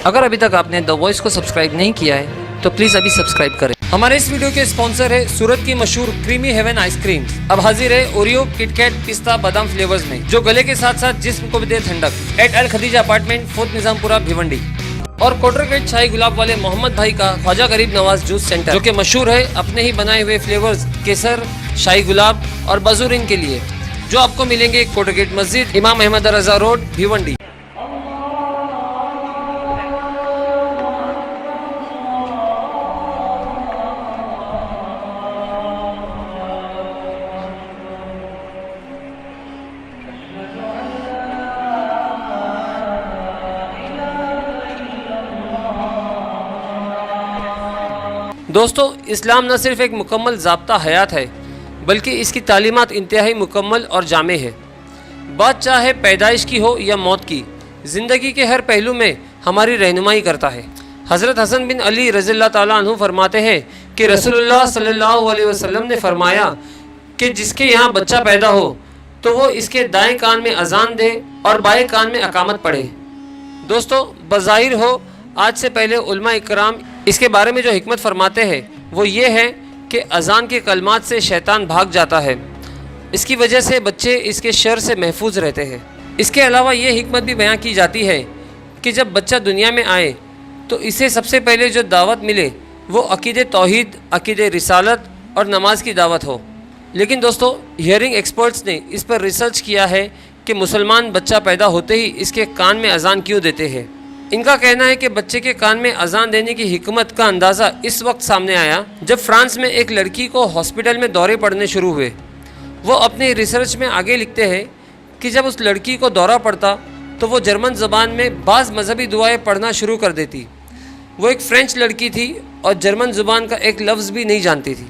اگر ابھی تک آپ نے دا وائس کو سبسکرائب نہیں کیا ہے تو پلیز ابھی سبسکرائب کریں۔ ہمارے اس ویڈیو کے اسپانسر ہے سورت کی مشہور کریمی ہیون آئس کریم۔ اب حاضر ہے اوریو، کٹ کیٹ، پستہ، بادام فلیورز میں، جو گلے کے ساتھ ساتھ جسم کو بھی دے ٹھنڈک۔ ایٹ الخدیجہ اپارٹمنٹ، فورت نظام پورہ، بھیونڈی۔ اور کوٹر گیٹ شاہی گلاب والے محمد بھائی کا خواجہ غریب نواز جوس سینٹر، جو کہ مشہور ہے اپنے ہی بنائے ہوئے فلیورز کیسر، شاہی گلاب اور بازورین کے لیے، جو آپ کو ملیں گے کوٹر گیٹ مسجد، امام احمد رضا روڈ، بھیونڈی۔ دوستو، اسلام نہ صرف ایک مکمل ضابطہ حیات ہے بلکہ اس کی تعلیمات انتہائی مکمل اور جامع ہے۔ بات چاہے پیدائش کی ہو یا موت کی، زندگی کے ہر پہلو میں ہماری رہنمائی کرتا ہے۔ حضرت حسن بن علی رضی اللہ تعالیٰ عنہ فرماتے ہیں کہ رسول اللہ صلی اللہ علیہ وسلم نے فرمایا کہ جس کے یہاں بچہ پیدا ہو تو وہ اس کے دائیں کان میں اذان دے اور بائیں کان میں اقامت پڑھے۔ دوستو، بظاہر ہو آج سے پہلے علماء اکرام اس کے بارے میں جو حکمت فرماتے ہیں وہ یہ ہے کہ اذان کے کلمات سے شیطان بھاگ جاتا ہے، اس کی وجہ سے بچے اس کے شر سے محفوظ رہتے ہیں۔ اس کے علاوہ یہ حکمت بھی بیان کی جاتی ہے کہ جب بچہ دنیا میں آئے تو اسے سب سے پہلے جو دعوت ملے وہ عقیدِ توحید، عقیدِ رسالت اور نماز کی دعوت ہو۔ لیکن دوستو، ہیئرنگ ایکسپرٹس نے اس پر ریسرچ کیا ہے کہ مسلمان بچہ پیدا ہوتے ہی اس کے کان میں اذان کیوں دیتے ہیں۔ ان کا کہنا ہے کہ بچے کے کان میں اذان دینے کی حکمت کا اندازہ اس وقت سامنے آیا جب فرانس میں ایک لڑکی کو ہاسپٹل میں دورے پڑنے شروع ہوئے۔ وہ اپنی ریسرچ میں آگے لکھتے ہیں کہ جب اس لڑکی کو دورہ پڑتا تو وہ جرمن زبان میں بعض مذہبی دعائیں پڑھنا شروع کر دیتی۔ وہ ایک فرینچ لڑکی تھی اور جرمن زبان کا ایک لفظ بھی نہیں جانتی تھی۔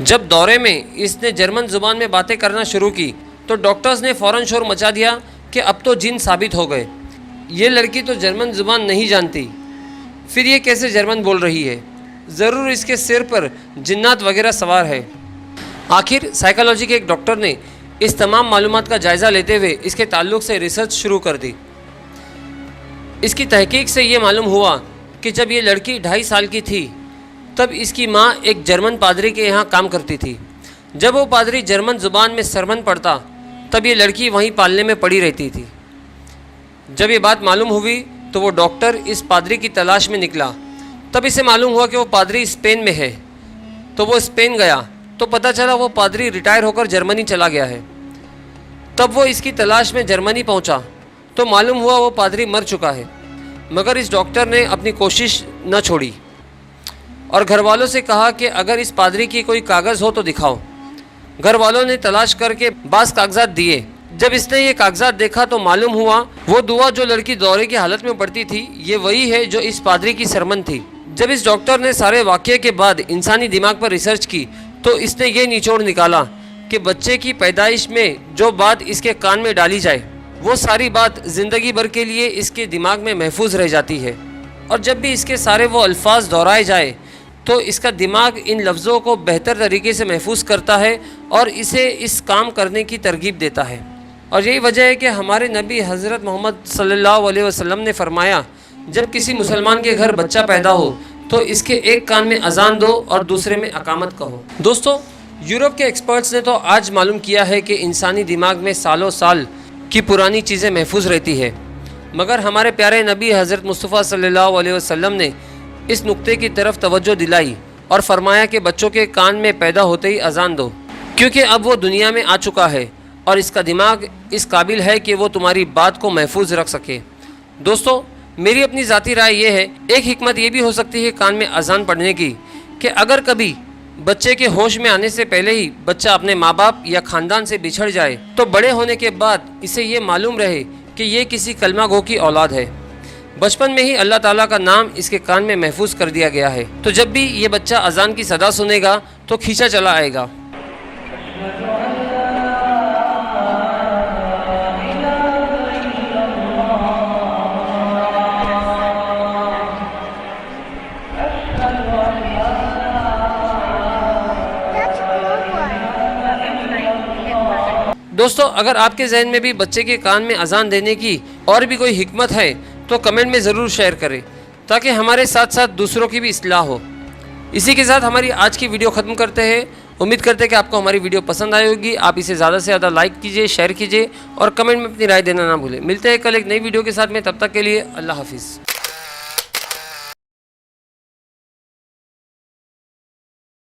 جب دورے میں اس نے جرمن زبان میں باتیں کرنا شروع کی تو ڈاکٹرز نے فوراً شور مچا دیا کہ اب تو جن ثابت ہو گئے، یہ لڑکی تو جرمن زبان نہیں جانتی، پھر یہ کیسے جرمن بول رہی ہے؟ ضرور اس کے سر پر جنات وغیرہ سوار ہے۔ آخر سائیکالوجی کے ایک ڈاکٹر نے اس تمام معلومات کا جائزہ لیتے ہوئے اس کے تعلق سے ریسرچ شروع کر دی۔ اس کی تحقیق سے یہ معلوم ہوا کہ جب یہ لڑکی 2.5 سال کی تھی تب اس کی ماں ایک جرمن پادری کے یہاں کام کرتی تھی۔ جب وہ پادری جرمن زبان میں سرمن پڑھتا تب یہ لڑکی وہیں پالنے میں پڑی رہتی تھی۔ جب یہ بات معلوم ہوئی تو وہ ڈاکٹر اس پادری کی تلاش میں نکلا۔ تب اسے معلوم ہوا کہ وہ پادری اسپین میں ہے، تو وہ اسپین گیا تو پتہ چلا وہ پادری ریٹائر ہو کر جرمنی چلا گیا ہے۔ تب وہ اس کی تلاش میں جرمنی پہنچا تو معلوم ہوا وہ پادری مر چکا ہے، مگر اس ڈاکٹر نے اپنی کوشش نہ چھوڑی اور گھر والوں سے کہا کہ اگر اس پادری کی کوئی کاغذ ہو تو دکھاؤ۔ گھر والوں نے تلاش کر کے بعض کاغذات دیے۔ جب اس نے یہ کاغذات دیکھا تو معلوم ہوا وہ دعا جو لڑکی دورے کی حالت میں پڑھتی تھی یہ وہی ہے جو اس پادری کی سرمن تھی۔ جب اس ڈاکٹر نے سارے واقعے کے بعد انسانی دماغ پر ریسرچ کی تو اس نے یہ نچوڑ نکالا کہ بچے کی پیدائش میں جو بات اس کے کان میں ڈالی جائے وہ ساری بات زندگی بھر کے لیے اس کے دماغ میں محفوظ رہ جاتی ہے، اور جب بھی اس کے سارے وہ الفاظ دہرائے جائے تو اس کا دماغ ان لفظوں کو بہتر طریقے سے محفوظ کرتا ہے اور اسے اس کام کرنے کی ترغیب دیتا ہے۔ اور یہی وجہ ہے کہ ہمارے نبی حضرت محمد صلی اللہ علیہ وسلم نے فرمایا جب کسی مسلمان کے گھر بچہ پیدا ہو تو اس کے ایک کان میں اذان دو اور دوسرے میں اقامت کہو۔ دوستو، یورپ کے ایکسپرٹس نے تو آج معلوم کیا ہے کہ انسانی دماغ میں سالوں سال کی پرانی چیزیں محفوظ رہتی ہے، مگر ہمارے پیارے نبی حضرت مصطفیٰ صلی اللہ علیہ وسلم نے اس نقطے کی طرف توجہ دلائی اور فرمایا کہ بچوں کے کان میں پیدا ہوتے ہی اذان دو، کیونکہ اب وہ دنیا میں آ چکا ہے اور اس کا دماغ اس قابل ہے کہ وہ تمہاری بات کو محفوظ رکھ سکے۔ دوستو، میری اپنی ذاتی رائے یہ ہے، ایک حکمت یہ بھی ہو سکتی ہے کان میں اذان پڑھنے کی کہ اگر کبھی بچے کے ہوش میں آنے سے پہلے ہی بچہ اپنے ماں باپ یا خاندان سے بچھڑ جائے تو بڑے ہونے کے بعد اسے یہ معلوم رہے کہ یہ کسی کلمہ گو کی اولاد ہے۔ بچپن میں ہی اللہ تعالیٰ کا نام اس کے کان میں محفوظ کر دیا گیا ہے، تو جب بھی یہ بچہ اذان کی صدا سنے گا تو کھینچا چلا آئے گا۔ دوستو، اگر آپ کے ذہن میں بھی بچے کے کان میں اذان دینے کی اور بھی کوئی حکمت ہے تو کمنٹ میں ضرور شیئر کریں تاکہ ہمارے ساتھ ساتھ دوسروں کی بھی اصلاح ہو۔ اسی کے ساتھ ہماری آج کی ویڈیو ختم کرتے ہیں۔ امید کرتے ہیں کہ آپ کو ہماری ویڈیو پسند آئی ہوگی۔ آپ اسے زیادہ سے زیادہ لائک کیجئے، شیئر کیجئے اور کمنٹ میں اپنی رائے دینا نہ بھولیں۔ ملتے ہیں کل ایک نئی ویڈیو کے ساتھ میں، تب تک کے لیے اللہ حافظ۔